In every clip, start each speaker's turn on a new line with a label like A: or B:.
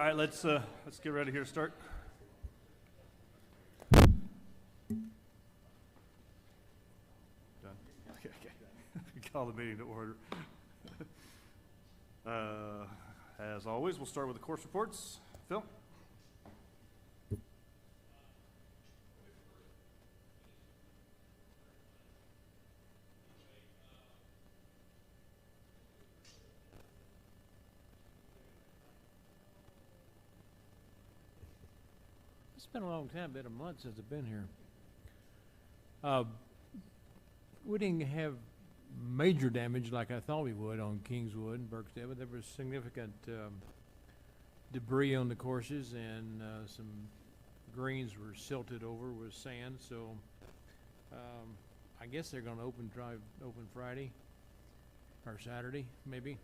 A: All right, let's get ready here to start. Done. Okay. Call the meeting to order. As always, we'll start with the course reports. Phil?
B: It's been a long time, been a month since I've been here. We didn't have major damage like I thought we would on Kingswood and Burksdale, but there was significant debris on the courses, and some greens were silted over with sand, so I guess they're going to open Friday or Saturday, maybe.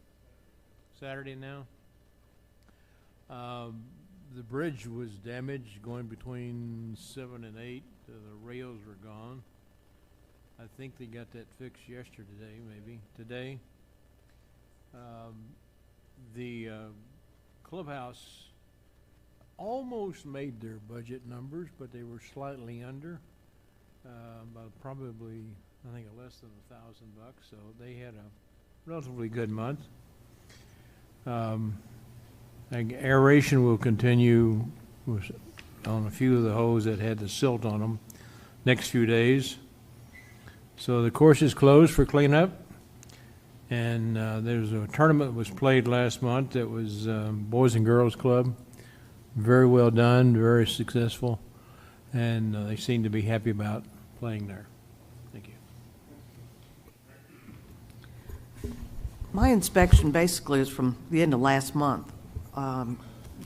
B: Saturday now. The bridge was damaged going between 7 and 8. The rails were gone. I think they got that fixed yesterday, maybe today. The clubhouse almost made their budget numbers, but they were slightly under, about probably, I think, less than $1,000. So they had a relatively good month. Aeration will continue on a few of the holes that had the silt on them next few days. So the course is closed for cleanup, and there's a tournament that was played last month that was Boys and Girls Club. Very well done, very successful, and they seem to be happy about playing there. Thank you.
C: My inspection basically is from the end of last month.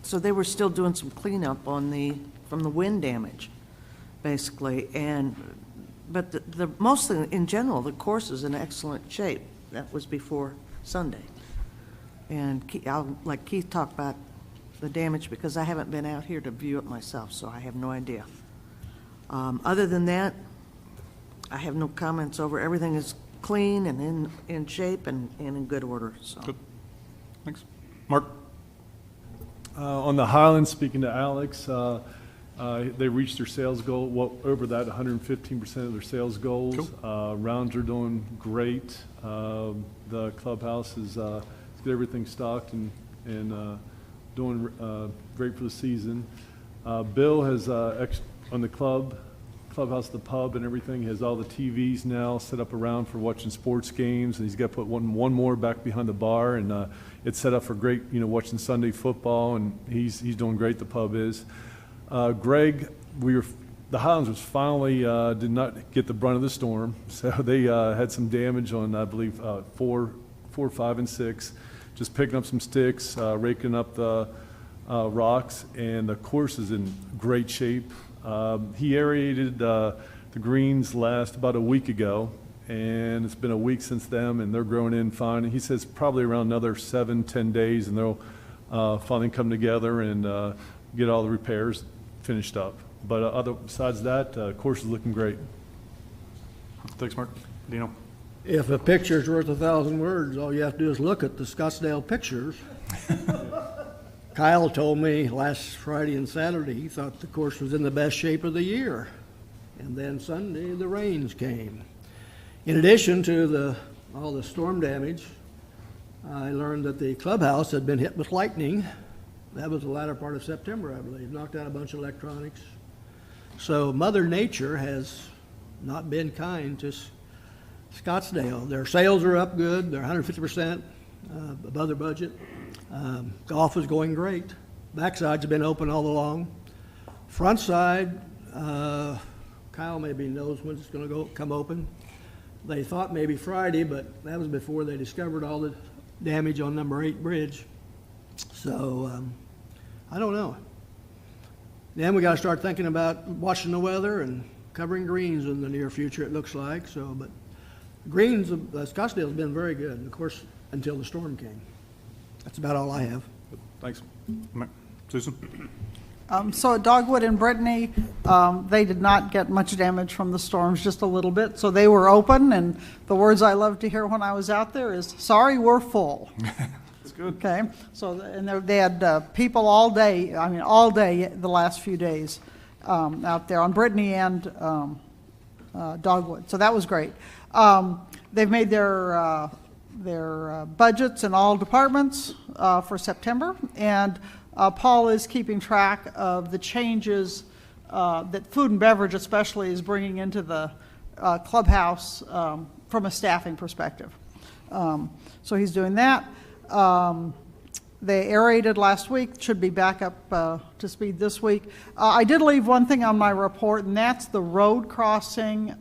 C: So they were still doing some cleanup from the wind damage, basically. But the mostly in general, the course is in excellent shape. That was before Sunday. And I'll let Keith talk about the damage because I haven't been out here to view it myself, so I have no idea. Other than that, I have no comments over. Everything is clean and in shape and in good order. So.
A: Good. Thanks. Mark?
D: On the Highlands, speaking to Alex, they reached their sales goal, over that, 115% of their sales goals.
A: Cool.
D: Rounds are doing great. The clubhouse is got everything stocked and doing great for the season. Bill has, on the clubhouse, the pub and everything, has all the TVs now set up around for watching sports games, and he's got to put one more back behind the bar, and it's set up for great, watching Sunday football, and he's doing great. The pub is. Greg, the Highlands was finally did not get the brunt of the storm, so they had some damage on, I believe, 4, 5, and 6, just picking up some sticks, raking up the rocks, and the course is in great shape. He aerated the greens about a week ago, and it's been a week since then, and they're growing in fine. He says probably around another 7-10 days, and they'll finally come together and get all the repairs finished up. But besides that, course is looking great.
A: Thanks, Mark. Dino?
E: If a picture's worth 1,000 words, all you have to do is look at the Scottsdale pictures. Kyle told me last Friday and Saturday he thought the course was in the best shape of the year. And then Sunday, the rains came. In addition to all the storm damage, I learned that the clubhouse had been hit with lightning. That was the latter part of September, I believe. Knocked out a bunch of electronics. So Mother Nature has not been kind to Scottsdale. Their sales are up good. They're 150% above their budget. Golf is going great. Backside's been open all along. Front side, Kyle maybe knows when it's going to come open. They thought maybe Friday, but that was before they discovered all the damage on number 8 bridge. So I don't know. Then we got to start thinking about watching the weather and covering greens in the near future, it looks like. So, but greens, Scottsdale's been very good, of course, until the storm came. That's about all I have.
A: Thanks. Susan?
F: So at Dogwood and Brittany, they did not get much damage from the storms, just a little bit. So they were open, and the words I loved to hear when I was out there is, "Sorry, we're full."
A: That's good.
F: Okay, so, and they had people all day, I mean, all day the last few days out there on Brittany and Dogwood, so that was great. They've made their budgets in all departments for September, and Paul is keeping track of the changes that food and beverage especially is bringing into the clubhouse from a staffing perspective. So he's doing that. They aerated last week, should be back up to speed this week. I did leave one thing on my report, and that's the road crossing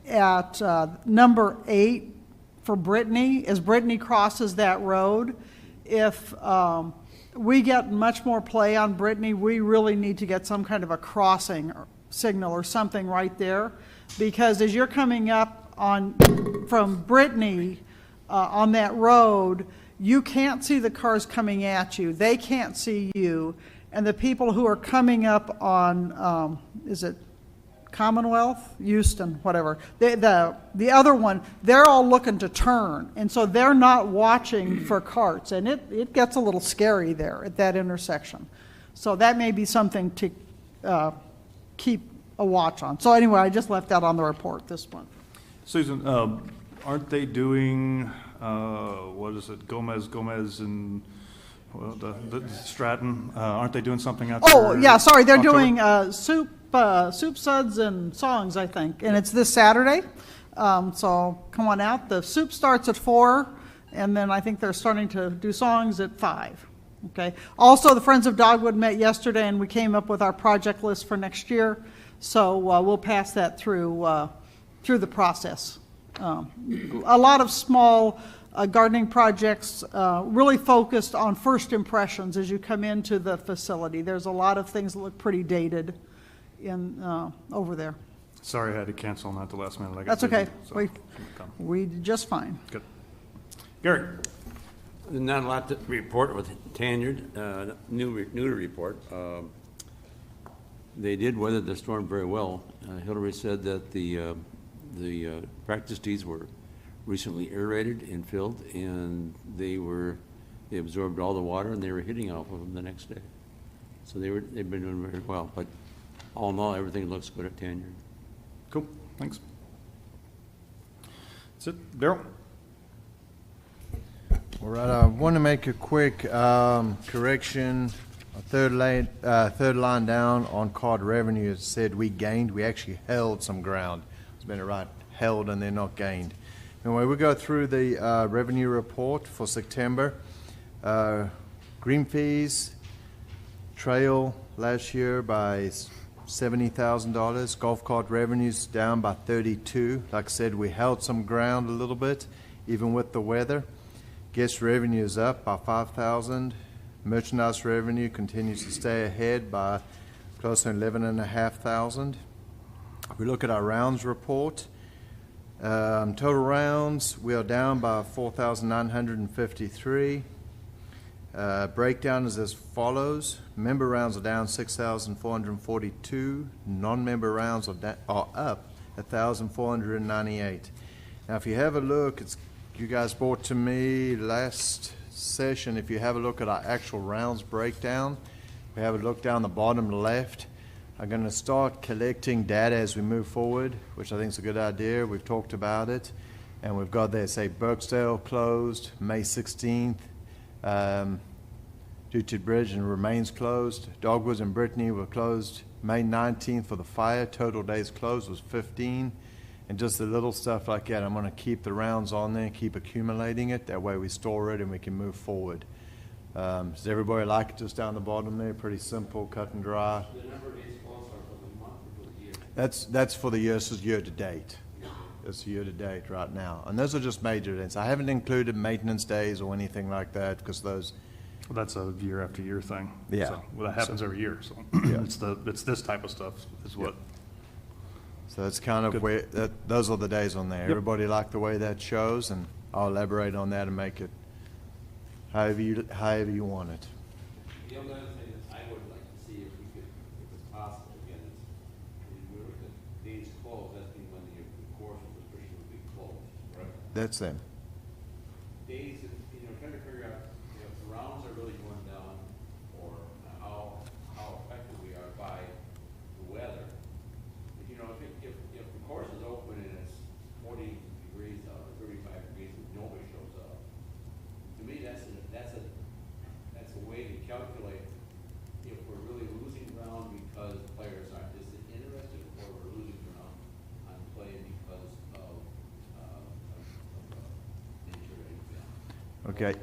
F: at number 8 for Brittany. As Brittany crosses that road, if we get much more play on Brittany, we really need to get some kind of a crossing signal or something right there, because as you're coming up from Brittany on that road, you can't see the cars coming at you. They can't see you. And the people who are coming up on, is it Commonwealth, Houston, whatever, the other one, they're all looking to turn. And so they're not watching for carts. And it gets a little scary there at that intersection. So that may be something to keep a watch on. So anyway, I just left that on the report this month.
A: Susan, aren't they doing, what is it, Gomez and well, the Stratton? Aren't they doing something out there?
F: Oh, yeah, sorry, they're
A: October?
F: doing soup suds and songs, I think, and it's this Saturday. So come on out. The soup starts at 4, and then I think they're starting to do songs at 5. Okay. Also, the Friends of Dogwood met yesterday, and we came up with our project list for next year. So we'll pass that through the process. A lot of small gardening projects really focused on first impressions as you come into the facility. There's a lot of things that look pretty dated over there.
A: Sorry I had to cancel on that the last minute. I got
F: That's okay.
A: busy, so
F: We did just fine.
A: Good. Gary?
G: Not a lot to report with Tanyard, new to report. They did weather the storm very well. Hillary said that the practice tees were recently aerated and filled, and they absorbed all the water, and they were hitting off of them the next day. So they've been doing very well. But all in all, everything looks good at Tanyard.
A: Cool, thanks. That's it. Daryl?
H: All right, I want to make a quick correction. Third line down on card revenue, it said we gained. We actually held some ground. It's been right, held and they're not gained. Anyway, we go through the revenue report for September. Green fees, trail last year by $70,000. Golf cart revenues down by 32. Like I said, we held some ground a little bit, even with the weather. Guest revenue is up by $5,000. Merchandise revenue continues to stay ahead by close to $11,500. If we look at our rounds report, total rounds, we are down by 4,953. Breakdown is as follows. Member rounds are down 6,442. Non-member rounds are up 1,498. Now, if you have a look, you guys brought to me last session, if you have a look at our actual rounds breakdown, we have a look down the bottom left. I'm going to start collecting data as we move forward, which I think is a good idea. We've talked about it, and we've got there, say, Burksdale closed May 16th due to bridge and remains closed. Dogwoods and Brittany were closed May 19th for the fire. Total days closed was 15. And just the little stuff like that, I'm going to keep the rounds on there, keep accumulating it. That way we store it and we can move forward. Does everybody like it just down the bottom there? Pretty simple, cut and dry.
G: The number of days closed are for the month or for the year?
H: That's for the year, this is year to date. It's year to date right now. And those are just major events. I haven't included maintenance days or anything like that because those...
A: Well, that's a year after year thing.
H: Yeah.
A: So, well, that happens every year, so
H: Yeah.
A: it's this type of stuff is what...
H: So that's kind of
A: Good.
H: where, those are the days on there.
A: Yep.
H: Everybody like the way that shows, and I'll elaborate on that and make it however you want it.
G: The only other thing that I would like to see if we could, if it's possible, again, is when we look at days closed, that's been when the course of restriction would be closed, right?
H: That's them.
G: Days, that,
H: Okay,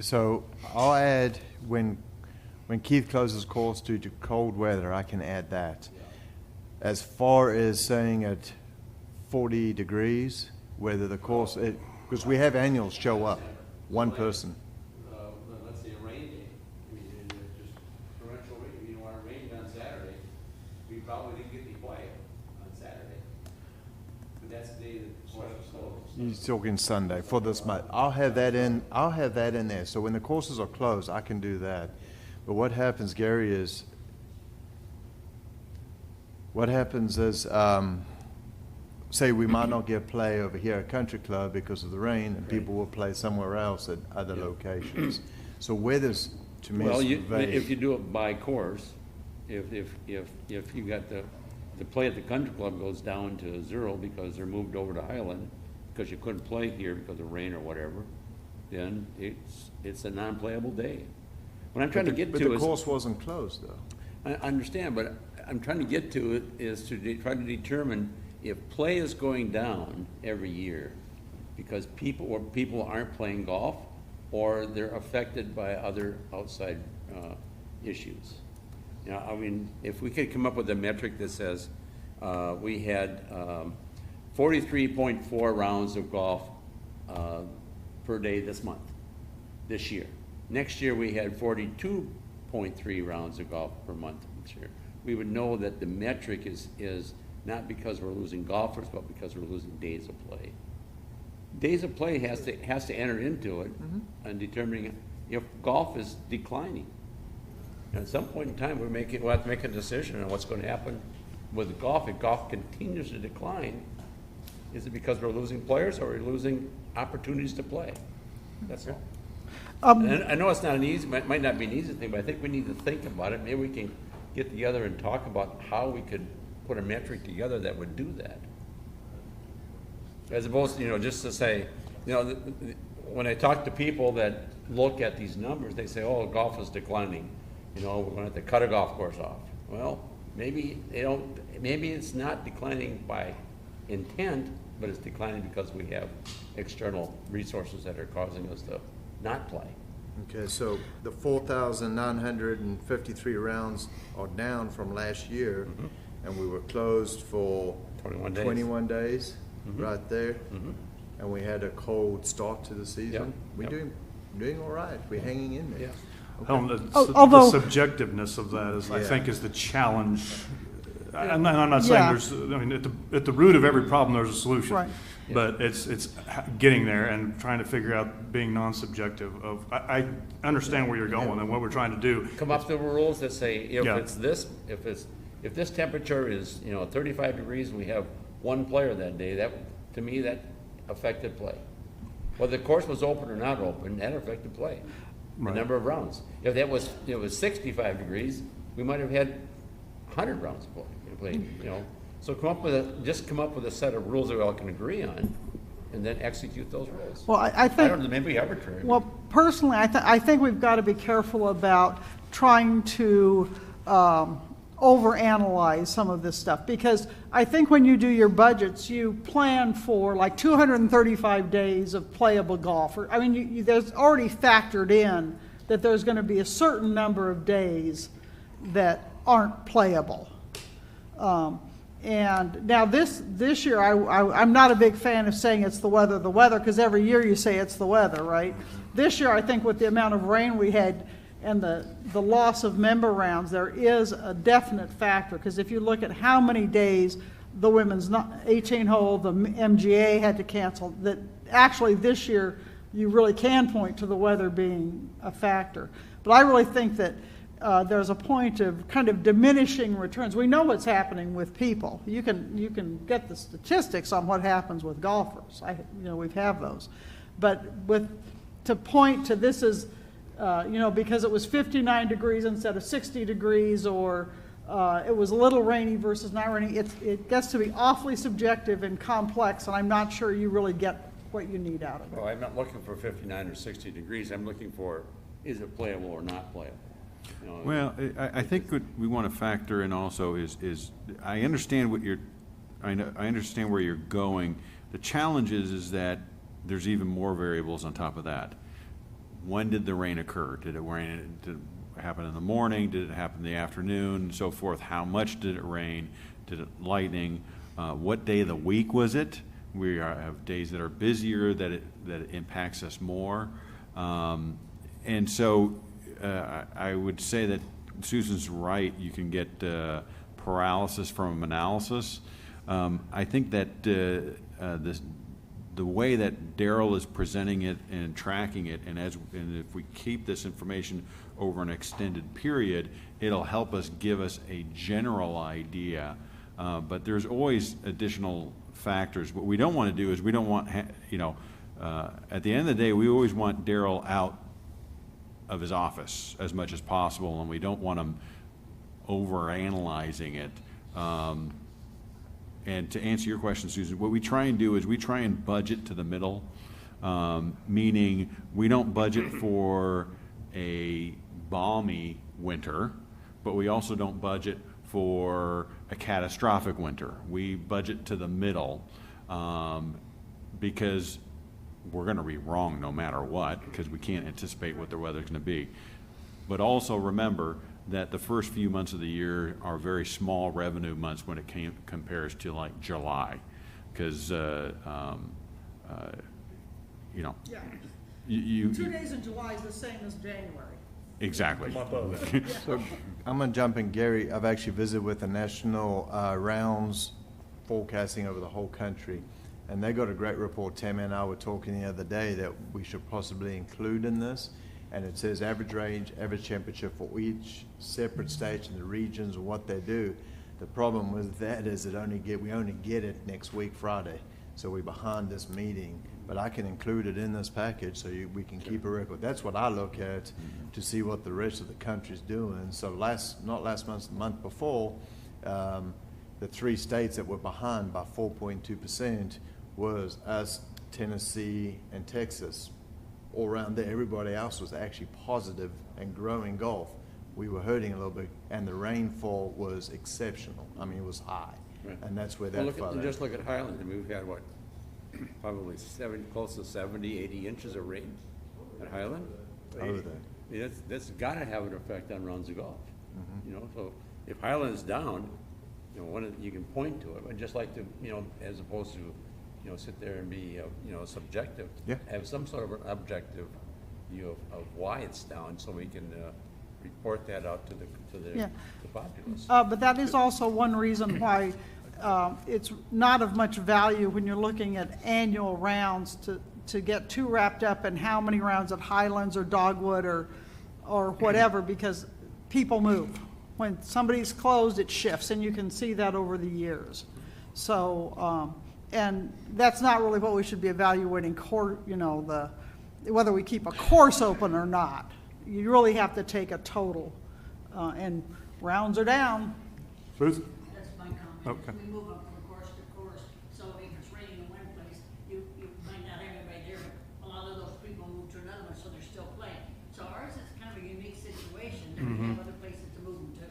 H: so I'll add, when Keith closes course due to cold weather, I can add that. As far as saying at 40 degrees, whether the course, because we have annuals show up, one person.
G: Let's say a rain day, I mean, just torrential rain, if you don't want to rain on Saturday, we probably didn't get any play on Saturday. But that's the day that the course was closed.
H: You're talking Sunday for this month. I'll have that in there. So when the courses are closed, I can do that. But what happens, Gary, is say we might not get play over here at Country Club because of the rain, and people will play somewhere else at other locations. So weather's, to me,
G: Well,
H: is vague.
G: if you do it by course, if you got the play at the country club goes down to 0 because they're moved over to Highland, because you couldn't play here because of rain or whatever, then it's a non-playable day. What I'm trying to get
H: But
G: to
H: the
G: is,
H: course wasn't closed, though.
G: I understand, but I'm trying to get to it is to try to determine if play is going down every year because people aren't playing golf, or they're affected by other outside issues. You know, I mean, if we could come up with a metric that says we had 43.4 rounds of golf per day this year. Next year we had 42.3 rounds of golf per month this year. We would know that the metric is not because we're losing golfers, but because we're losing days of play. Days of play has to enter into it and determining if golf is declining. And at some point in time, we'll have to make a decision on what's going to happen with golf. If golf continues to decline, is it because we're losing players or are we losing opportunities to play? That's all. And I know it's not might not be an easy thing, but I think we need to think about it. Maybe we can get together and talk about how we could put a metric together that would do that. As opposed to, just to say, when I talk to people that look at these numbers, they say, oh, golf is declining. We're going to have to cut a golf course off. Well, maybe it's not declining by intent, but it's declining because we have external resources that are causing us to not play.
H: Okay, so the 4,953 rounds are down from last year, and we were closed for 21 days, right there, and we had a cold start to the season. We're doing all right. We're hanging in there.
G: Yeah.
F: Although-
A: The subjectiveness of that is, I
H: Yeah.
A: think, is the challenge. I'm not saying at the root of every problem, there's a solution.
F: Right.
A: But it's getting there and trying to figure out being non-subjective of, I understand where you're going and what we're trying to do.
G: Come up with rules that say if
A: Yeah.
G: if this temperature is 35 degrees and we have one player that day, that to me that affected play. Whether the course was open or not open, that affected play. The
A: Right.
G: number of rounds. If it was 65 degrees, we might have had 100 rounds of play. So come up with a set of rules that we all can agree on, and then execute those rules.
F: Well, I
G: I
F: think.
G: don't know, maybe arbitrary.
F: Well, personally, I think we've got to be careful about trying to overanalyze some of this stuff, because I think when you do your budgets, you plan for like 235 days of playable golf. I mean, there's already factored in that there's going to be a certain number of days that aren't playable. And now this year, I'm not a big fan of saying it's the weather, because every year you say it's the weather, right? This year, I think with the amount of rain we had and the loss of member rounds, there is a definite factor, because if you look at how many days the women's 18-hole, the MGA had to cancel, that actually this year you really can point to the weather being a factor. But I really think that there's a point of kind of diminishing returns. We know what's happening with people. You can get the statistics on what happens with golfers. We have those, but to point to this is, because it was 59 degrees instead of 60 degrees, or it was a little rainy versus not rainy. It gets to be awfully subjective and complex, and I'm not sure you really get what you need out of it.
G: Well, I'm not looking for 59 or 60 degrees. I'm looking for, is it playable or not playable?
I: Well, I think what we want to factor in also is I understand I understand where you're going. The challenge is that there's even more variables on top of that. when did the rain occur? Did it happen in the morning? Did it happen in the afternoon? And so forth. How much did it rain? Did it lightning? What day of the week was it? We have days that are busier that it impacts us more. And so I would say that Susan's right. You can get paralysis from analysis. I think that the way that Daryl is presenting it and tracking it, and if we keep this information over an extended period, it'll help us give us a general idea. But there's always additional factors. What we don't want to do is we don't want, at the end of the day, we always want Daryl out of his office as much as possible, and we don't want him over-analyzing it. And to answer your question, Susan, what we try and do is we try and budget to the middle, meaning we don't budget for a balmy winter, but we also don't budget for a catastrophic winter. We budget to the middle because we're going to be wrong no matter what, because we can't anticipate what the weather's going to be. But also remember that the first few months of the year are very small revenue months when it compares to like July, because
F: Yeah.
I: you
F: 2 days in July is the same as January.
I: exactly.
H: So I'm going to jump in, Gary. I've actually visited with the national rounds forecasting over the whole country, and they got a great report. Tammy and I were talking the other day that we should possibly include in this, and it says average range, average temperature for each separate state and the regions and what they do. The problem with that is we only get it next week, Friday, so we're behind this meeting. But I can include it in this package so we can keep a record. That's what I look at to see what the rest of the country's doing. So not last month, the month before, the 3 states that were behind by 4.2% was us, Tennessee, and Texas. All around there, everybody else was actually positive and growing golf. We were hurting a little bit, and the rainfall was exceptional. I mean, it was high,
G: Right.
H: and that's where
G: Well,
H: that fell.
G: just look at Highland. I mean, we've had, what, probably close to 70, 80 inches of rain at Highland.
H: Over there.
G: I mean, that's got to have an effect on rounds of golf. So if Highland's down, you can point to it. I'd just like to, as opposed to, sit there and be, subjective.
H: Yeah.
G: Have some sort of an objective view of why it's down, so we can report that out to the
F: Yeah.
G: populace.
F: But that is also one reason why it's not of much value when you're looking at annual rounds to get too wrapped up in how many rounds at Highlands or Dogwood or whatever, because people move. When somebody's closed, it shifts, and you can see that over the years. So, and that's not really what we should be evaluating, whether we keep a course open or not. You really have to take a total, and rounds are down.
A: Susan?
J: That's my comment.
A: Okay.
J: We move up from course to course, so if it's raining in one place, you might not have anybody there, but a lot of those people move to another one, so they're still playing. So ours is kind of a unique situation, that we have other places to move them to.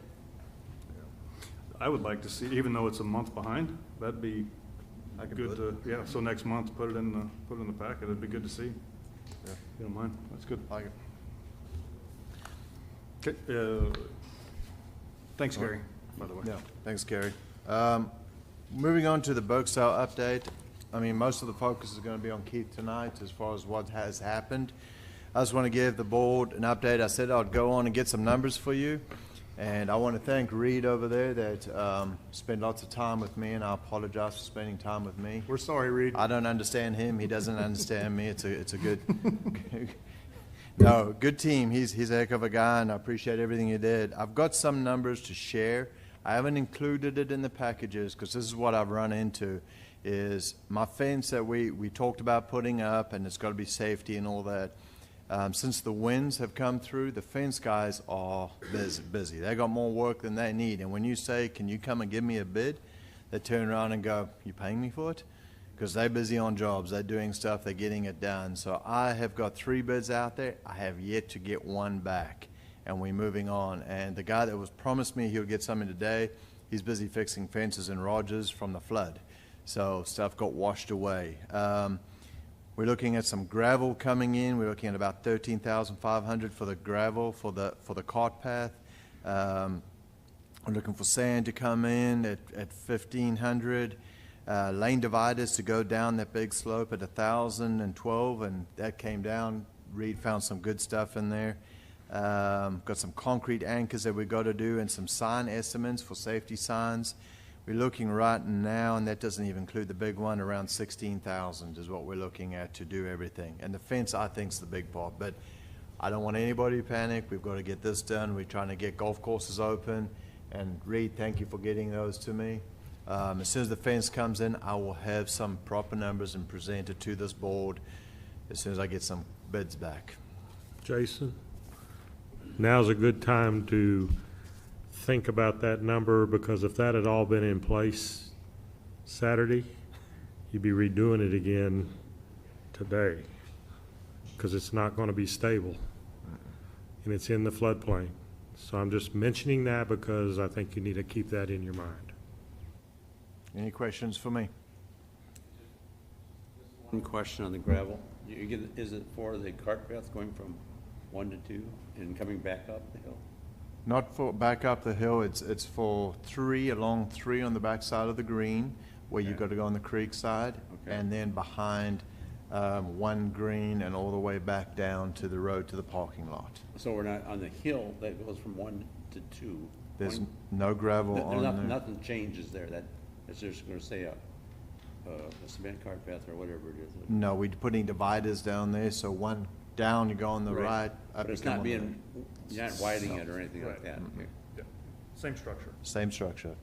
A: I would like to see, even though it's a month behind, that'd be
H: I can
A: good
H: put-
A: to, so next month, put it in the packet, it'd be good to see.
H: Yeah.
A: If you don't mind, that's good.
H: Like it.
A: Okay, thanks, Gary, by the way.
H: Yeah, thanks, Gary. Moving on to the book sale update. I mean, most of the focus is going to be on Keith tonight as far as what has happened. I just want to give the board an update. I said I'd go on and get some numbers for you. And I want to thank Reed over there that spent lots of time with me, and I apologize for spending time with me.
A: We're sorry, Reed.
H: I don't understand him. He doesn't understand me. It's a good, no, good team. He's a heck of a guy, and I appreciate everything he did. I've got some numbers to share. I haven't included it in the packages because this is what I've run into, is my fence that we talked about putting up, and it's got to be safety and all that. Since the winds have come through, the fence guys are busy. They got more work than they need. And when you say, can you come and give me a bid, they turn around and go, you paying me for it? Because they're busy on jobs. They're doing stuff. They're getting it done. So I have got 3 bids out there. I have yet to get one back. And we're moving on. And the guy that was promised me he'll get something today, he's busy fixing fences in Rogers from the flood. So stuff got washed away. We're looking at some gravel coming in. We're looking at about 13,500 for the gravel for the cart path. We're looking for sand to come in at 1,500. Lane dividers to go down that big slope at 1,012, and that came down. Reed found some good stuff in there. Got some concrete anchors that we got to do and some sign estimates for safety signs. We're looking right now, and that doesn't even include the big one, around 16,000 is what we're looking at to do everything. And the fence, I think, is the big part. But I don't want anybody to panic. We've got to get this done. We're trying to get golf courses open. And Reed, thank you for getting those to me. As soon as the fence comes in, I will have some proper numbers and present it to this board as soon as I get some bids back.
K: Jason, now's a good time to think about that number, because if that had all been in place Saturday, you'd be redoing it again today, because it's not going to be stable, and it's in the floodplain. So I'm just mentioning that because I think you need to keep that in your mind.
H: Any questions for me?
G: One question on the gravel. Is it for the cart path going from 1 to 2 and coming back up the hill?
H: Not for back up the hill. It's for 3, along 3 on the back side of the green, where you've got to go on the creek side, and then behind 1 green and all the way back down to the road to the parking lot.
G: So we're not on the hill that goes from 1 to 2.
H: There's no gravel on there.
G: Nothing changes there. It's just going to say a cement cart path or whatever it is.
H: No, we're putting dividers down there, so 1 down, you go on the right.
G: But it's not being, you're not widening it or anything like that. Okay.
A: Yeah. Same structure.
H: Same structure.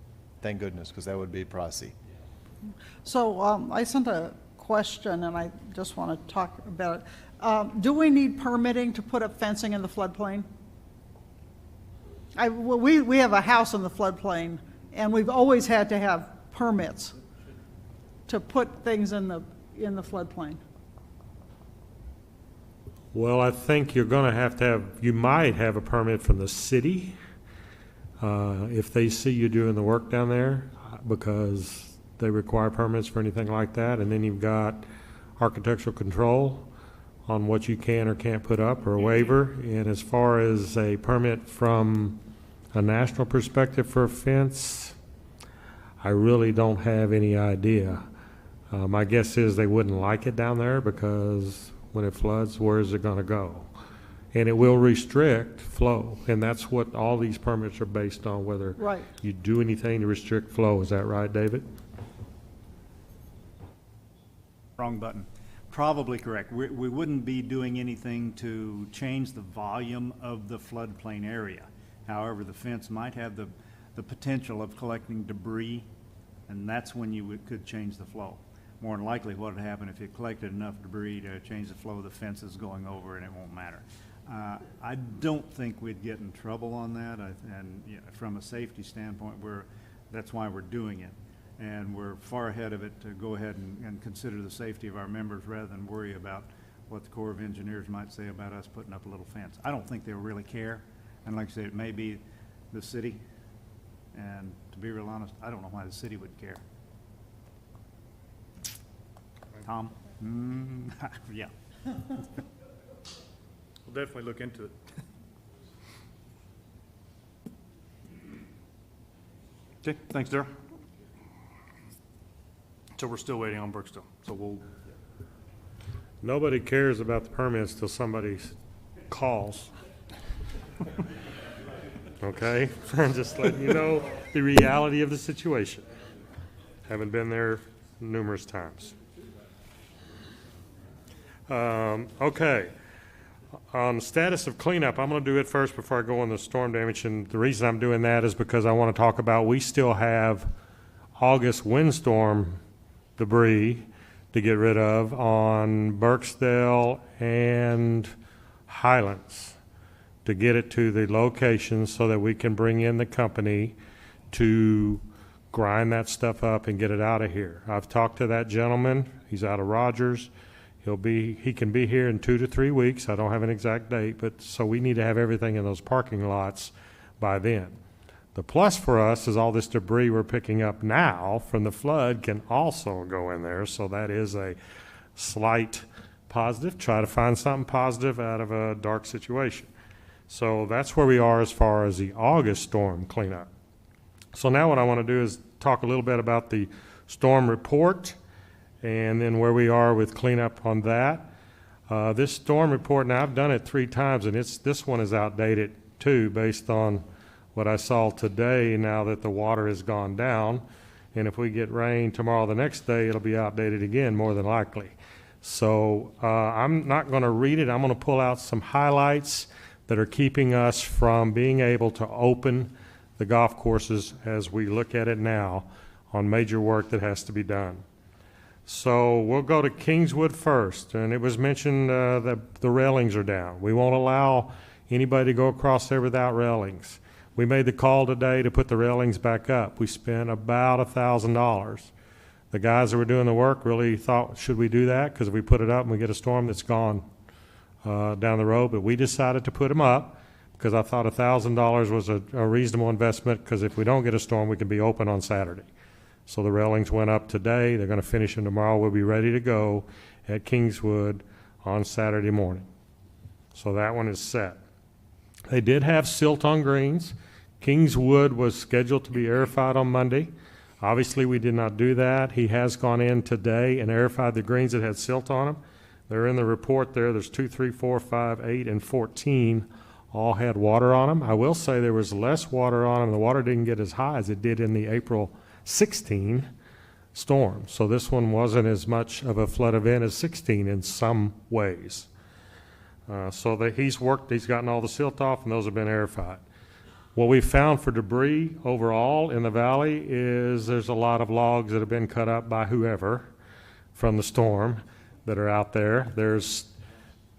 H: Thank goodness, because that would be pricey.
F: So I sent a question, and I just want to talk about it. Do we need permitting to put up fencing in the floodplain? We have a house in the floodplain, and we've always had to have permits to put things in the floodplain.
K: Well, I think you're going to have, you might have a permit from the city if they see you doing the work down there, because they require permits for anything like that. And then you've got architectural control on what you can or can't put up, or a waiver. And as far as a permit from a national perspective for a fence, I really don't have any idea. My guess is they wouldn't like it down there, because when it floods, where is it going to go? And it will restrict flow, and that's what all these permits are based on, whether
F: Right.
K: you do anything to restrict flow. Is that right, David?
L: Wrong button. Probably correct. We wouldn't be doing anything to change the volume of the floodplain area. However, the fence might have the potential of collecting debris, and that's when you could change the flow. More than likely, what would happen if you collected enough debris to change the flow, the fence is going over and it won't matter. I don't think we'd get in trouble on that, and you know, from a safety standpoint, that's why we're doing it. And we're far ahead of it to go ahead and consider the safety of our members rather than worry about what the Corps of Engineers might say about us putting up a little fence. I don't think they'll really care. And like I said, it may be the city. And to be real honest, I don't know why the city would care. Tom? Yeah.
A: We'll definitely look into it. Okay, thanks, Darryl. So we're still waiting on Brookstone. So we'll.
K: Nobody cares about the permits till somebody calls. Okay? I'm just letting you know the reality of the situation. Haven't been there numerous times. Okay. On status of cleanup, I'm going to do it first before I go on the storm damage. And the reason I'm doing that is because I want to talk about, we still have August windstorm debris to get rid of on Burksdale and Highlands, to get it to the location so that we can bring in the company to grind that stuff up and get it out of here. I've talked to that gentleman. He's out of Rogers. He can be here in 2 to 3 weeks. I don't have an exact date, but so we need to have everything in those parking lots by then. The plus for us is all this debris we're picking up now from the flood can also go in there. So that is a slight positive, try to find something positive out of a dark situation. So that's where we are as far as the August storm cleanup. So now what I want to do is talk a little bit about the storm report and then where we are with cleanup on that. This storm report, now I've done it 3 times, and this one is outdated too, based on what I saw today now that the water has gone down. And if we get rain tomorrow, the next day, it'll be outdated again, more than likely. So I'm not going to read it. I'm going to pull out some highlights that are keeping us from being able to open the golf courses as we look at it now on major work that has to be done. So we'll go to Kingswood first, and it was mentioned that the railings are down. We won't allow anybody to go across there without railings. We made the call today to put the railings back up. We spent about $1,000. The guys that were doing the work really thought, should we do that? Because if we put it up and we get a storm, that's gone down the road. But we decided to put them up because I thought $1,000 was a reasonable investment, because if we don't get a storm, we can be open on Saturday. So the railings went up today. They're going to finish them tomorrow. We'll be ready to go at Kingswood on Saturday morning. So that one is set. They did have silt on greens. Kingswood was scheduled to be aerified on Monday. Obviously, we did not do that. He has gone in today and aerified the greens that had silt on them. They're in the report there. There's 2, 3, 4, 5, 8, and 14 all had water on them. I will say there was less water on them. The water didn't get as high as it did in the April 16 storm. So this one wasn't as much of a flood event as 16 in some ways. So that he's worked, he's gotten all the silt off, and those have been aerified. What we found for debris overall in the valley is there's a lot of logs that have been cut up by whoever from the storm that are out there. There's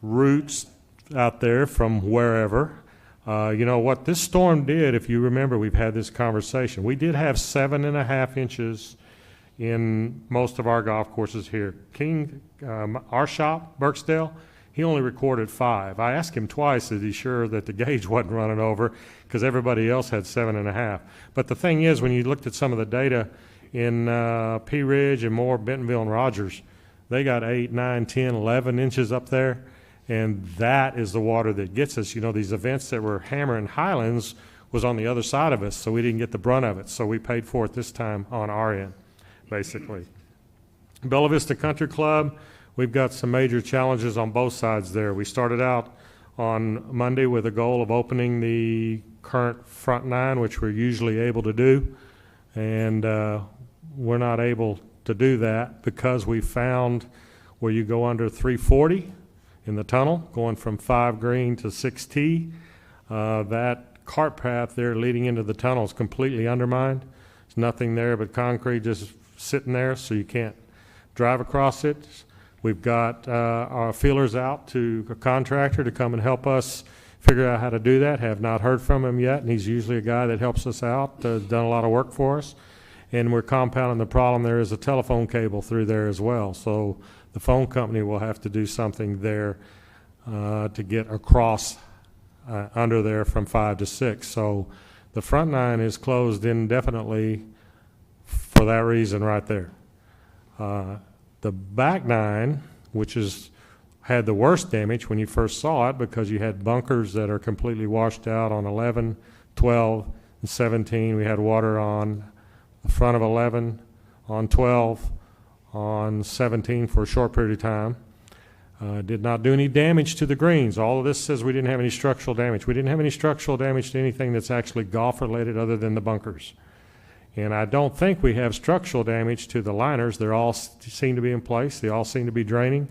K: roots out there from wherever. You know what this storm did, if you remember, we've had this conversation. We did have 7.5 inches in most of our golf courses here. Our shop, Burksdale, he only recorded 5. I asked him twice, is he sure that the gauge wasn't running over, because everybody else had 7.5. But the thing is, when you looked at some of the data in Pea Ridge and Moore, Bentonville, and Rogers, they got 8, 9, 10, 11 inches up there. And that is the water that gets us. You know, these events that were hammering Highlands was on the other side of us, so we didn't get the brunt of it. So we paid for it this time on our end, basically. Bella Vista Country Club, we've got some major challenges on both sides there. We started out on Monday with a goal of opening the current front 9, which we're usually able to do. And we're not able to do that because we found where you go under 340 in the tunnel, going from 5 green to 6T. That cart path there leading into the tunnel is completely undermined. There's nothing there but concrete just sitting there, so you can't drive across it. We've got our feelers out to a contractor to come and help us figure out how to do that. Have not heard from him yet, and he's usually a guy that helps us out, done a lot of work for us. And we're compounding the problem. There is a telephone cable through there as well. So the phone company will have to do something there to get across under there from 5 to 6. So the front 9 is closed indefinitely for that reason right there. The back 9, which had the worst damage when you first saw it, because you had bunkers that are completely washed out on 11, 12, and 17. We had water on the front of 11, on 12, on 17 for a short period of time. Did not do any damage to the greens. All of this says we didn't have any structural damage. We didn't have any structural damage to anything that's actually golf related other than the bunkers. And I don't think we have structural damage to the liners. They all seem to be in place. They all seem to be draining.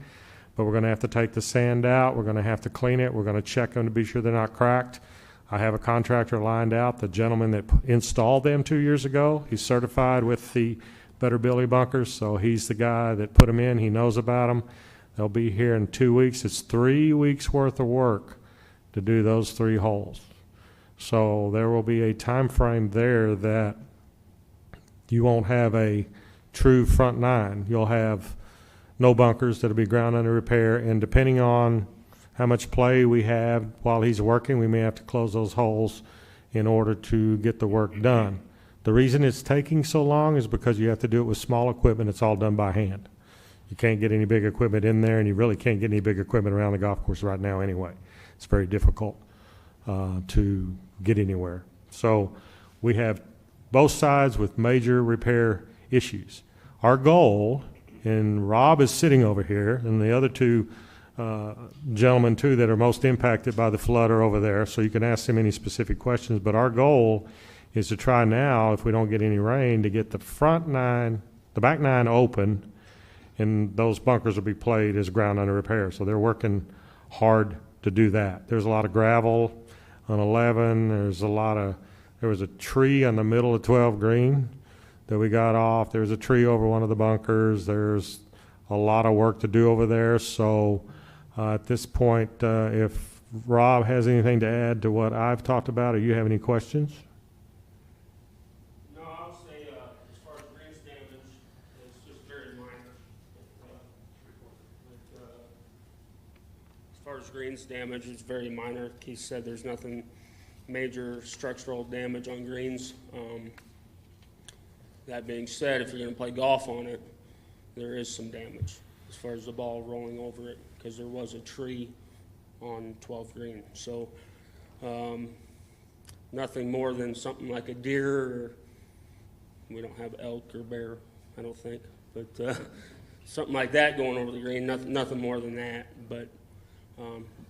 K: But we're going to have to take the sand out. We're going to have to clean it. We're going to check them to be sure they're not cracked. I have a contractor lined out, the gentleman that installed them 2 years ago. He's certified with the Better Billy bunkers, so he's the guy that put them in. He knows about them. They'll be here in 2 weeks. It's 3 weeks worth of work to do those 3 holes. So there will be a time frame there that you won't have a true front 9. You'll have no bunkers that'll be ground under repair, and depending on how much play we have while he's working, we may have to close those holes in order to get the work done. The reason it's taking so long is because you have to do it with small equipment. It's all done by hand. You can't get any big equipment in there, and you really can't get any big equipment around the golf course right now anyway. It's very difficult to get anywhere. So we have both sides with major repair issues. Our goal, and Rob is sitting over here, and the other two gentlemen too that are most impacted by the flood are over there, so you can ask them any specific questions, but our goal is to try now, if we don't get any rain, to get the back nine open, and those bunkers will be played as ground under repair. So they're working hard to do that. There's a lot of gravel on 11. There was a tree on the middle of 12 green that we got off. There's a tree over one of the bunkers. There's a lot of work to do over there. So at this point, if Rob has anything to add to what I've talked about, or you have any questions?
M: No, I would say, as far as greens damage, it's just very minor. As far as greens damage, it's very minor. Keith said there's nothing major structural damage on greens. That being said, if you're going to play golf on it, there is some damage as far as the ball rolling over it, because there was a tree on 12 green. So nothing more than something like a deer, or we don't have elk or bear, I don't think, but something like that going over the green, nothing more than that. But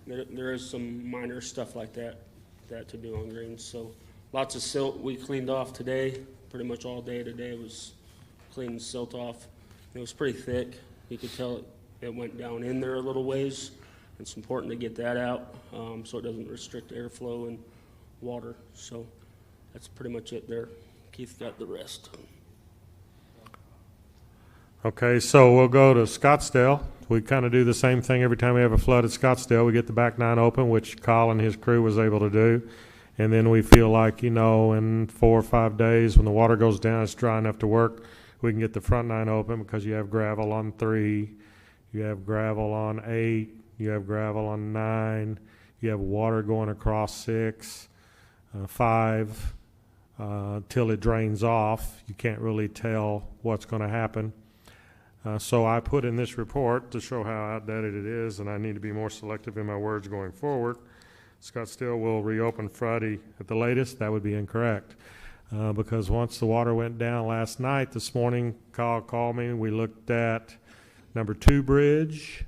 M: there is some minor stuff like that to do on greens. So lots of silt we cleaned off today. Pretty much all day today was cleaning silt off. It was pretty thick. You could tell it went down in there a little ways. It's important to get that out so it doesn't restrict airflow and water. So that's pretty much it there. Keith got the rest.
K: Okay, so we'll go to Scottsdale. We kind of do the same thing every time we have a flood at Scottsdale. We get the back nine open, which Kyle and his crew was able to do. And then we feel like, in 4 or 5 days when the water goes down, it's dry enough to work, we can get the front nine open, because you have gravel on 3, you have gravel on 8, you have gravel on 9, you have water going across 6, 5, till it drains off. You can't really tell what's going to happen. So I put in this report to show how outdated it is, and I need to be more selective in my words going forward. Scottsdale will reopen Friday at the latest. That would be incorrect, because once the water went down last night, this morning, Kyle called me. We looked at number 2 bridge.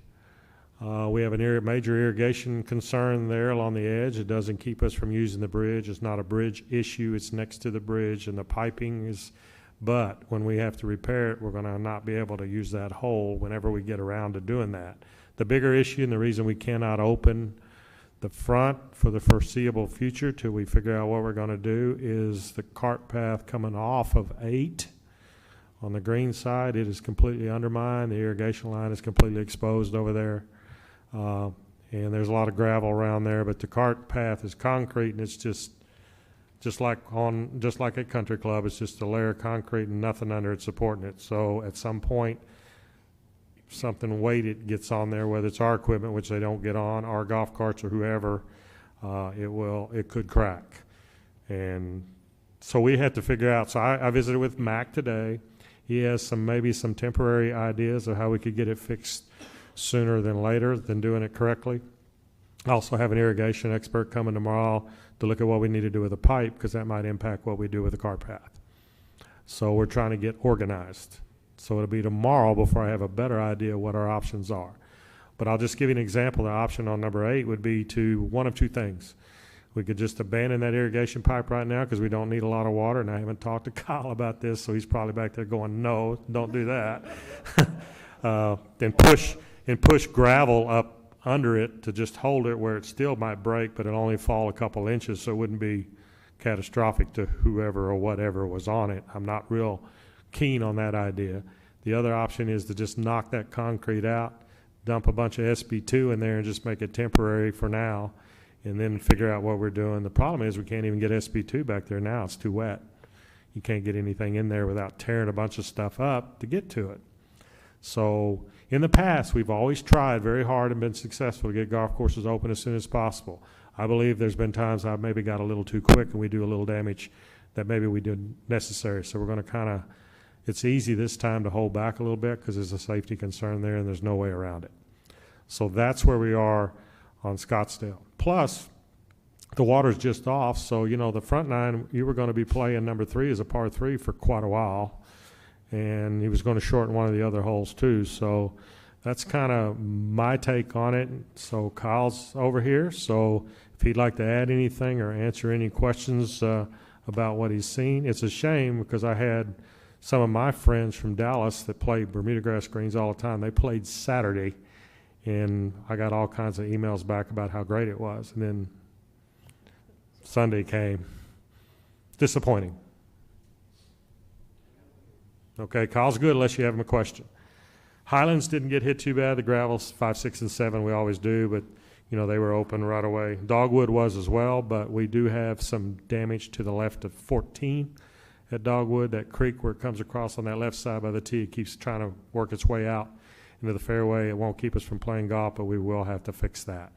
K: We have a major irrigation concern there along the edge. It doesn't keep us from using the bridge. It's not a bridge issue. It's next to the bridge, and the piping is, but when we have to repair it, we're going to not be able to use that hole whenever we get around to doing that. The bigger issue, and the reason we cannot open the front for the foreseeable future till we figure out what we're going to do, is the cart path coming off of 8 on the green side. It is completely undermined. The irrigation line is completely exposed over there, and there's a lot of gravel around there, but the cart path is concrete, and it's just like a country club. It's just a layer of concrete and nothing under it supporting it. So at some point, something weighted gets on there, whether it's our equipment, which they don't get on, our golf carts or whoever, it could crack. And so we had to figure out. So I visited with Mac today. He has maybe some temporary ideas of how we could get it fixed sooner than later than doing it correctly. I also have an irrigation expert coming tomorrow to look at what we need to do with the pipe, because that might impact what we do with the cart path. So we're trying to get organized. So it'll be tomorrow before I have a better idea what our options are. But I'll just give you an example. The option on number 8 would be one of 2 things. We could just abandon that irrigation pipe right now because we don't need a lot of water, and I haven't talked to Kyle about this, so he's probably back there going, no, don't do that. And push gravel up under it to just hold it where it still might break, but it'll only fall a couple inches, so it wouldn't be catastrophic to whoever or whatever was on it. I'm not real keen on that idea. The other option is to just knock that concrete out, dump a bunch of SB2 in there, and just make it temporary for now, and then figure out what we're doing. The problem is we can't even get SB2 back there now. It's too wet. You can't get anything in there without tearing a bunch of stuff up to get to it. So in the past, we've always tried very hard and been successful to get golf courses open as soon as possible. I believe there's been times I've maybe got a little too quick and we do a little damage that maybe we didn't necessary. So we're going to kind of It's easy this time to hold back a little bit because there's a safety concern there and there's no way around it. So that's where we are on Scottsdale. Plus, the water's just off, so, you know, the front nine, you were going to be playing number 3 as a par 3 for quite a while, and he was going to shorten one of the other holes too. So that's kind of my take on it. So Kyle's over here, so if he'd like to add anything or answer any questions about what he's seen. It's a shame because I had some of my friends from Dallas that play Bermuda grass greens all the time. They played Saturday, and I got all kinds of emails back about how great it was. And then Sunday came. Disappointing. Okay, Kyle's good unless you have him a question. Highlands didn't get hit too bad. The gravels 5, 6, and 7 we always do, but you know they were open right away. Dogwood was as well, but we do have some damage to the left of 14 at Dogwood. That creek where it comes across on that left side by the tee, it keeps trying to work its way out into the fairway. It won't keep us from playing golf, but we will have to fix that.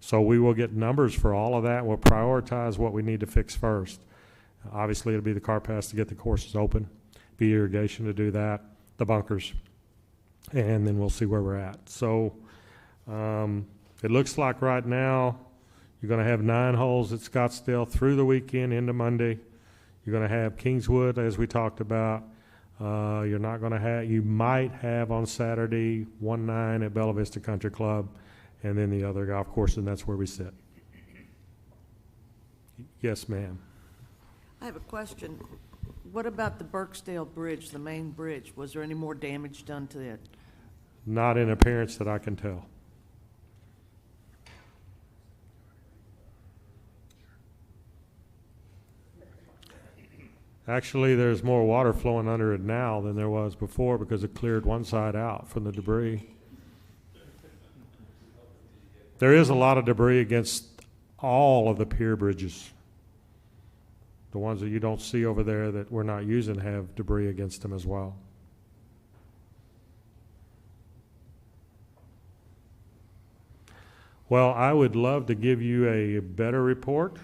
K: So we will get numbers for all of that. We'll prioritize what we need to fix first. Obviously, it'll be the car pass to get the courses open, be irrigation to do that, the bunkers, and then we'll see where we're at. So it looks like right now you're going to have 9 holes at Scottsdale through the weekend into Monday. You're going to have Kingswood, as we talked about. You're not going to have, you might have on Saturday 1-9 at Bella Vista Country Club, and then the other golf course, and that's where we sit. Yes, ma'am.
C: I have a question. What about the Burksdale Bridge, the main bridge? Was there any more damage done to it?
K: Not in appearance that I can tell. Actually, there's more water flowing under it now than there was before because it cleared one side out from the debris. There is a lot of debris against all of the pier bridges. The ones that you don't see over there that we're not using have debris against them as well. Well, I would love to give you a better report.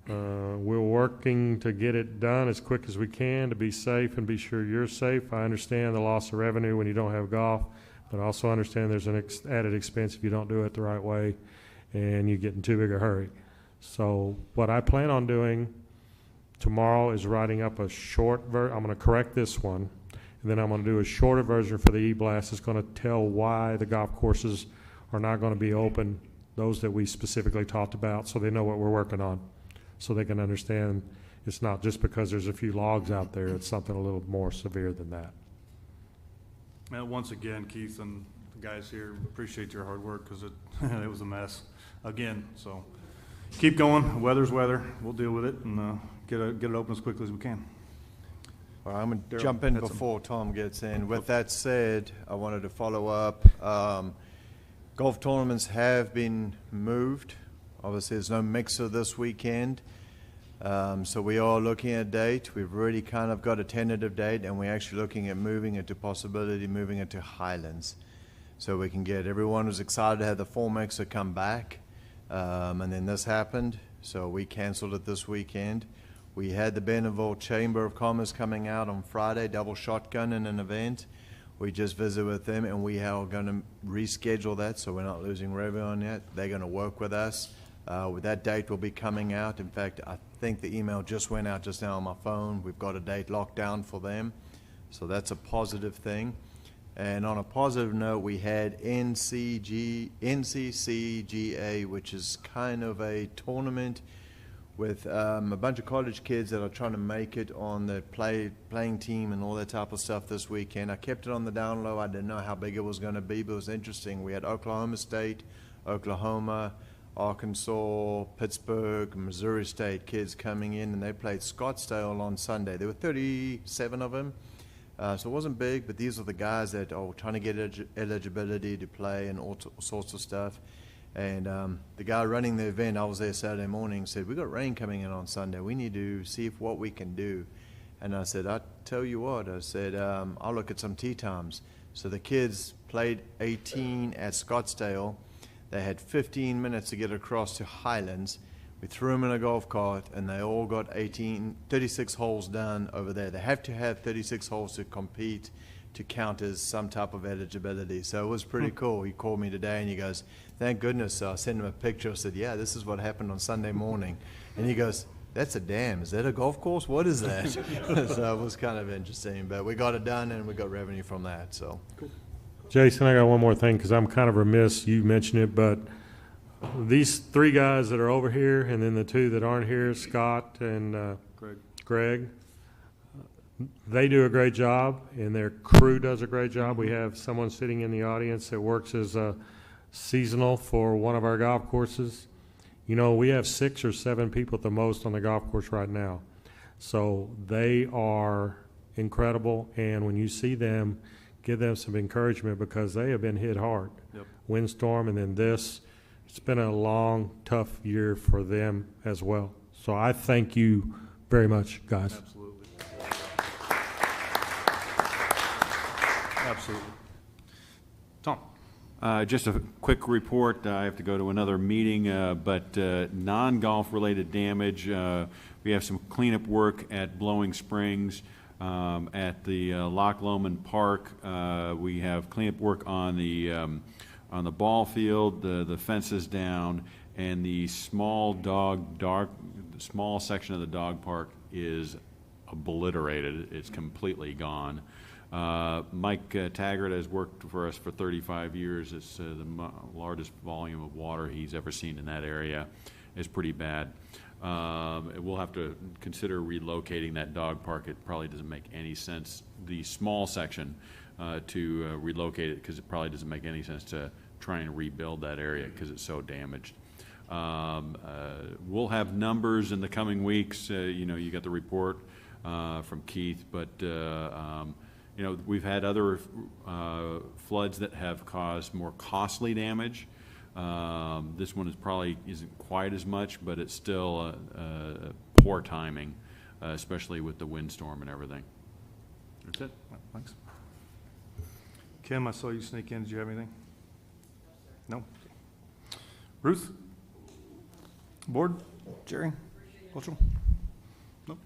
K: We're working to get it done as quick as we can to be safe and be sure you're safe. I understand the loss of revenue when you don't have golf, but I also understand there's an added expense if you don't do it the right way and you get in too big a hurry. So what I plan on doing tomorrow is writing up a short version. I'm going to correct this one, and then I'm going to do a shorter version for the e-blast. It's going to tell why the golf courses are not going to be open, those that we specifically talked about, so they know what we're working on, so they can understand it's not just because there's a few logs out there. It's something a little more severe than that.
A: And once again, Keith and the guys here, appreciate your hard work because it was a mess again. So keep going. Weather's weather. We'll deal with it and get it open as quickly as we can.
H: All right, I'm going to jump in before Tom gets in. With that said, I wanted to follow up. Golf tournaments have been moved. Obviously, there's no mixer this weekend. So we are looking at a date. We've already kind of got a tentative date, and we're actually looking at moving it to Highlands. So we can get, everyone was excited to have the 4 mixer come back. And then this happened, so we canceled it this weekend. We had the Bentonville Chamber of Commerce coming out on Friday, double shotgun in an event. We just visited with them, and we are going to reschedule that, so we're not losing revenue on that. They're going to work with us. That date will be coming out. In fact, I think the email just went out just now on my phone. We've got a date locked down for them, so that's a positive thing. And on a positive note, we had NCCGA, which is kind of a tournament with a bunch of college kids that are trying to make it on the playing team and all that type of stuff this weekend. I kept it on the down low. I didn't know how big it was going to be, but it was interesting. We had Oklahoma State, Oklahoma, Arkansas, Pittsburgh, Missouri State kids coming in, and they played Scottsdale on Sunday. There were 37 of them. So it wasn't big, but these are the guys that are trying to get eligibility to play and all sorts of stuff. And the guy running the event, I was there Saturday morning, said, "We got rain coming in on Sunday. We need to see what we can do." And I said, "I tell you what," I said, "I'll look at some tee times." So the kids played 18 at Scottsdale. They had 15 minutes to get across to Highlands. We threw them in a golf cart, and they all got 36 holes done over there. They have to have 36 holes to compete to count as some type of eligibility. So it was pretty cool. He called me today, and he goes, thank goodness. So I sent him a picture. I said, yeah, this is what happened on Sunday morning. And he goes, that's a dam. Is that a golf course? What is that? So it was kind of interesting. But we got it done, and we got revenue from that. So cool.
K: Jason, I got one more thing, because I'm kind of remiss, you mentioned it, but these three guys that are over here, and then the two that aren't here, Scott and Greg, they do a great job, and their crew does a great job. We have someone sitting in the audience that works as a seasonal for one of our golf courses. You know, we have 6 or 7 people at the most on the golf course right now. So they are incredible, and when you see them, give them some encouragement, because they have been hit hard.
A: Yep.
K: Windstorm, and then this. It's been a long, tough year for them as well. So I thank you very much, guys.
A: Absolutely. Absolutely. Tom?
I: Just a quick report. I have to go to another meeting, but non-golf related damage. We have some cleanup work at Blowing Springs, at the Loch Lomond Park. We have cleanup work on the ball field, the fences down, and the small section of the dog park is obliterated. It's completely gone. Mike Taggart has worked for us for 35 years. It's the largest volume of water he's ever seen in that area. It's pretty bad. We'll have to consider relocating that dog park. It probably doesn't make any sense, the small section, to relocate it, because it probably doesn't make any sense to try and rebuild that area because it's so damaged. We'll have numbers in the coming weeks. You know, you got the report from Keith, but you know, we've had other floods that have caused more costly damage. This one probably isn't quite as much, but it's still poor timing, especially with the windstorm and everything. That's it.
A: Thanks. Kim, I saw you sneak in. Did you have anything? No? Ruth? Board? Jerry? Cultural? No?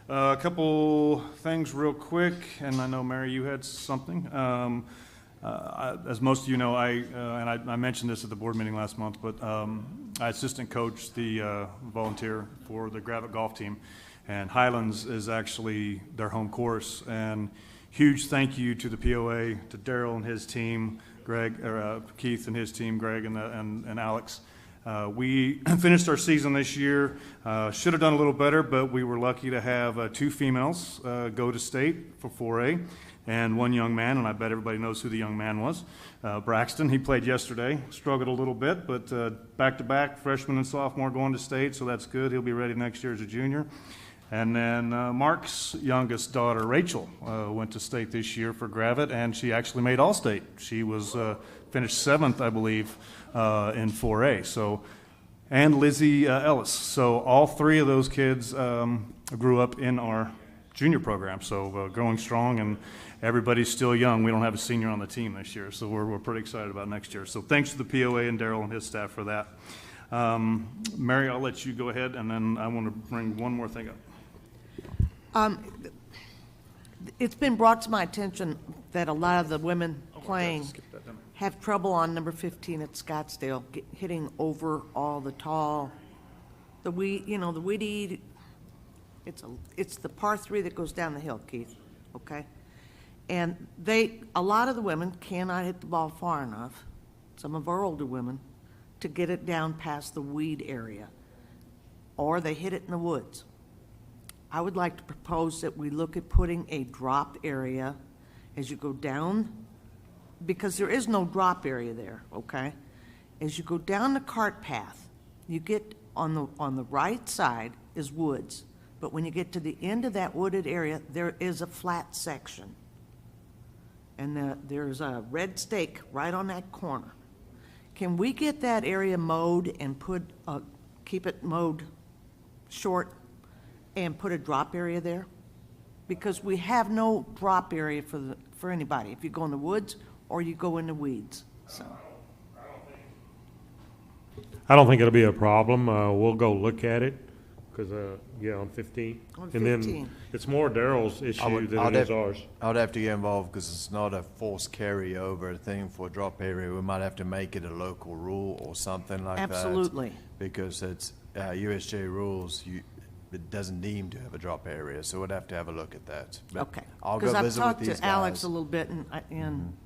A: A couple things real quick, and I know, Mary, you had something. As most of you know, I mentioned this at the board meeting last month, but I assistant coach the volunteer for the Gravit golf team, and Highlands is actually their home course. And huge thank you to the POA, to Daryl and his team, Keith and his team, Greg and Alex. We finished our season this year. Should have done a little better, but we were lucky to have 2 females go to state for 4A, and 1 young man, and I bet everybody knows who the young man was. Braxton, he played yesterday, struggled a little bit, but back-to-back, freshman and sophomore going to state, so that's good. He'll be ready next year as a junior. And then Mark's youngest daughter, Rachel, went to state this year for Gravit, and she actually made All-State. She was finished 7th, I believe, in 4A. So, and Lizzie Ellis. So all 3 of those kids grew up in our junior program. So growing strong, and everybody's still young. We don't have a senior on the team this year, so we're pretty excited about next year. So thanks to the POA and Daryl and his staff for that. Mary, I'll let you go ahead, and then I want to bring one more thing up.
C: It's been brought to my attention that a lot of the women playing have trouble on number 15 at Scottsdale, hitting over all the tall, the weedy. It's the par 3 that goes down the hill, Keith. Okay, and a lot of the women cannot hit the ball far enough. Some of our older women to get it down past the weed area, or they hit it in the woods. I would like to propose that we look at putting a drop area as you go down, because there is no drop area there, okay? As you go down the cart path, you get on the right side is woods, but when you get to the end of that wooded area, there is a flat section. And there's a red stake right on that corner. Can we get that area mowed and keep it mowed short and put a drop area there? Because we have no drop area for anybody, if you go in the woods or you go in the weeds, so.
K: I don't think it'll be a problem. We'll go look at it, because, on 15.
C: On
K: And then
C: 15.
K: it's more Daryl's issue than it is ours.
H: I would have to get involved because it's not a forced carryover thing for drop area. We might have to make it a local rule or something like that.
C: Absolutely.
H: Because it's USJ rules, it doesn't deem to have a drop area, so we'd have to have a look at that. But
C: Okay.
H: I'll go
C: Because I've
H: visit
C: talked
H: with these
C: to Alex
H: guys.
C: a little bit, and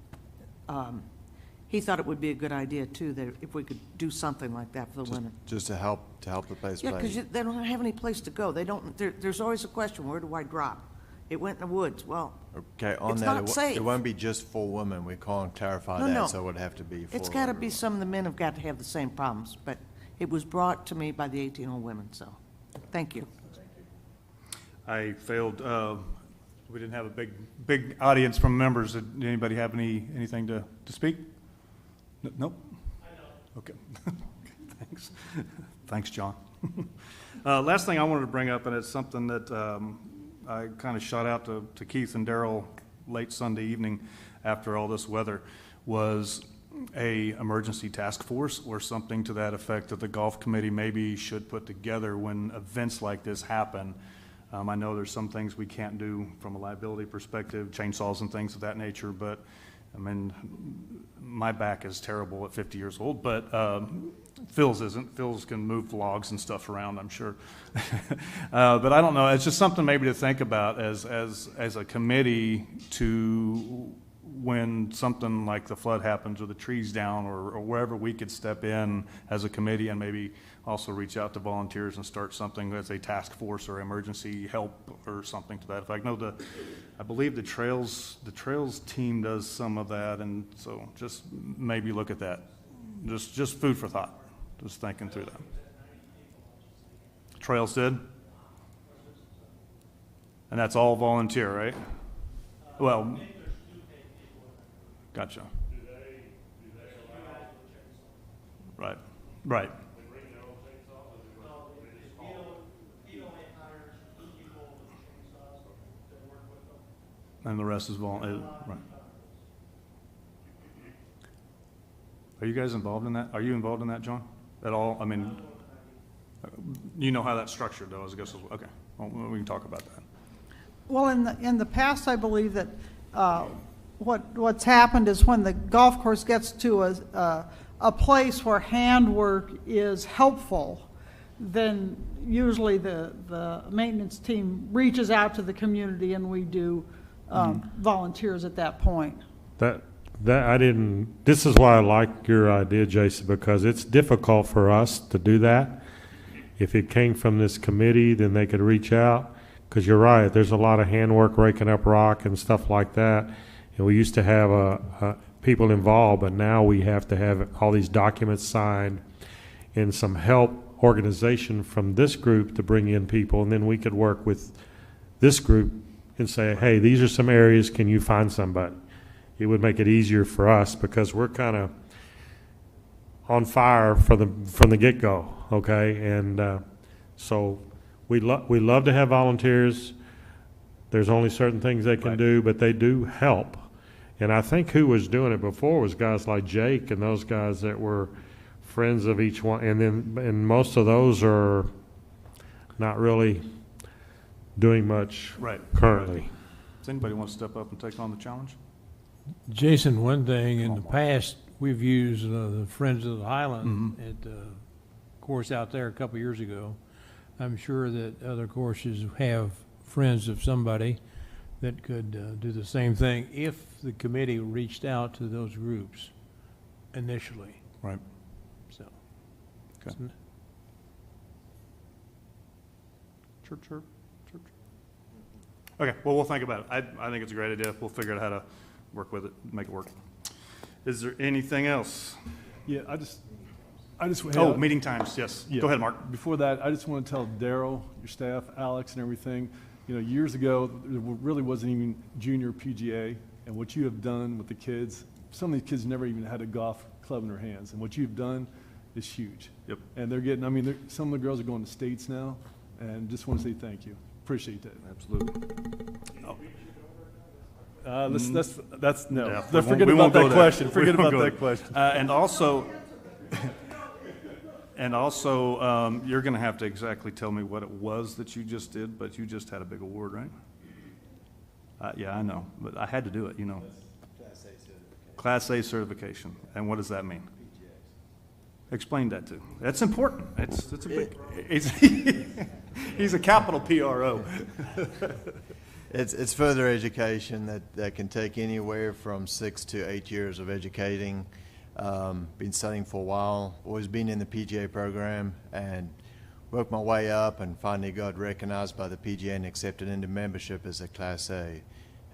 C: he thought it would be a good idea, too, that if we could do something like that for the women.
H: Just to help the place
C: Yeah,
H: play.
C: because they don't have any place to go. They don't, there's always a question, where do I drop? It went in the woods. Well,
H: Okay, on
C: it's
H: that,
C: not safe.
H: it won't be just for women. We can't clarify
C: No,
H: that,
C: no.
H: so it would have to be for.
C: it's got to be
H: everyone.
C: some of the men have got to have the same problems, but it was brought to me by the 18-hole women, so, thank you.
A: I failed, we didn't have a big audience from members. Did anybody have anything to speak? Nope? Okay. Thanks. Thanks, John. Last thing I wanted to bring up, and it's something that I kind of shot out to Keith and Daryl late Sunday evening after all this weather, was a emergency task force or something to that effect that the golf committee maybe should put together when events like this happen. I know there's some things we can't do from a liability perspective, chainsaws and things of that nature, but I mean, my back is terrible at 50 years old, but Phil's isn't. Phil's can move logs and stuff around, I'm sure. But I don't know. It's just something maybe to think about as a committee to when something like the flood happens or the trees down or wherever we could step in as a committee and maybe also reach out to volunteers and start something as a task force or emergency help or something to that effect. I believe the trails team does some of that, and so just maybe look at that. Just food for thought. Just thinking through that. Trails did? And that's all volunteer, right? Well, gotcha. Right. And the rest is right. Are you guys involved in that? Are you involved in that, John, at all? I mean, you know how that's structured, though, I guess. Okay, well, we can talk about that.
F: Well, in the past, I believe that what's happened is when the golf course gets to a place where handwork is helpful, then usually the maintenance team reaches out to the community and we do volunteers at that point.
K: This is why I like your idea, Jason, because it's difficult for us to do that. If it came from this committee, then they could reach out, because you're right, there's a lot of handwork, raking up rock and stuff like that. And we used to have people involved, but now we have to have all these documents signed and some help organization from this group to bring in people, and then we could work with this group and say, hey, these are some areas, can you find somebody? It would make it easier for us because we're kind of on fire from the get-go, okay? And so we love to have volunteers. There's only certain things they can do, but they do help. And I think who was doing it before was guys like Jake and those guys that were friends of each one. And most of those are not really doing much currently.
A: Right. Does anybody want to step up and take on the challenge?
B: Jason, one thing, in the past, we've used the Friends of the Highland at the course out there a couple of years ago. I'm sure that other courses have friends of somebody that could do the same thing if the committee reached out to those groups initially.
A: Right.
B: So.
A: Okay. Chirp. Okay, well, we'll think about it. I think it's a great idea. We'll figure out how to work with it, make it work. Is there anything else?
D: Yeah, I just.
A: Oh, meeting times, yes.
D: Yeah.
A: Go ahead, Mark.
D: Before that, I just want to tell Daryl, your staff, Alex, and everything, years ago, there really wasn't even junior PGA, and what you have done with the kids, some of these kids never even had a golf club in their hands, and what you've done is huge.
A: Yep.
D: And they're getting, some of the girls are going to states now, and just want to say thank you. Appreciate that.
A: Absolutely.
D: That's no.
A: Yeah,
D: Forget about that question. Forget about that question.
A: And also, And also, you're gonna have to exactly tell me what it was that you just did, but you just had a big award, right? Yeah, I know, but I had to do it, you know. Class A certification. And what does that mean? Explain that to. That's important. It's a big, he's a capital PRO.
H: It's further education that can take anywhere from 6 to 8 years of educating. Been studying for a while, always been in the PGA program, and worked my way up and finally got recognized by the PGA and accepted into membership as a Class A.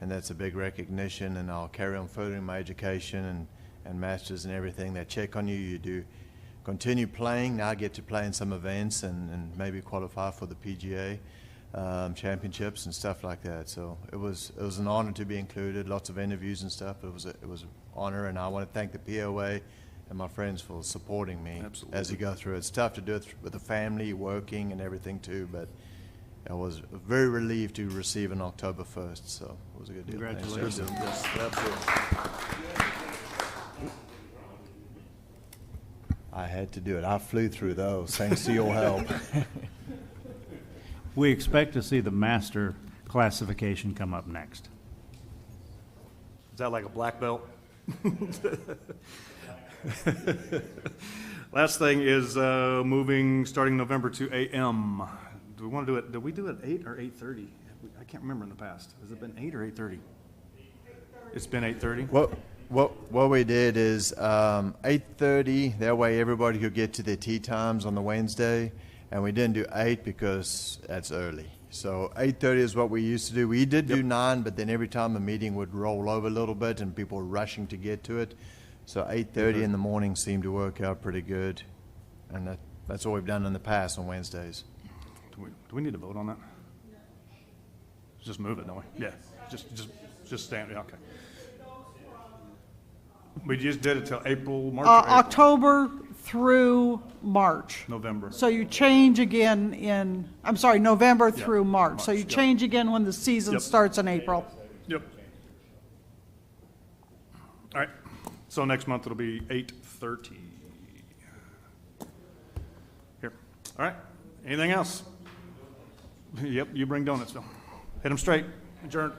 H: And that's a big recognition, and I'll carry on furthering my education and masters and everything. They check on you, you do continue playing. Now I get to play in some events and maybe qualify for the PGA championships and stuff like that. So it was an honor to be included, lots of interviews and stuff. It was an honor, and I want to thank the POA and my friends for supporting me as you go through. It's tough to do it with the family, working and everything too, but I was very relieved to receive on October 1st, so it was a good deal.
A: Congratulations.
H: Yes, absolutely. I had to do it. I flew through those, thanks to your help.
L: We expect to see the master classification come up next.
A: Is that like a black belt? Last thing is starting November to AM. Do we want to do it? Did we do it 8 or 8:30? I can't remember in the past. Has it been 8 or 8:30? It's been 8:30.
H: What we did is 8:30. That way everybody could get to their tee times on the Wednesday, and we didn't do 8 because that's early. So 8:30 is what we used to do. We did do 9, but then every time the meeting would roll over a little bit and people were rushing to get to it. So 8:30 in the morning seemed to work out pretty good, and that's what we've done in the past on Wednesdays.
A: Do we need to vote on that? Just move it, don't we? Yeah, just stand, yeah, okay. We just did it till April, March, or April?
F: October through March.
A: November.
F: So you change again November through March. So you
A: March, yep.
F: change again when the season
A: Yep.
F: starts in April.
A: Yep. All right, so next month it'll be 8:30. Here, all right, anything else? Yep, you bring donuts, Phil. Hit them straight, adjourn.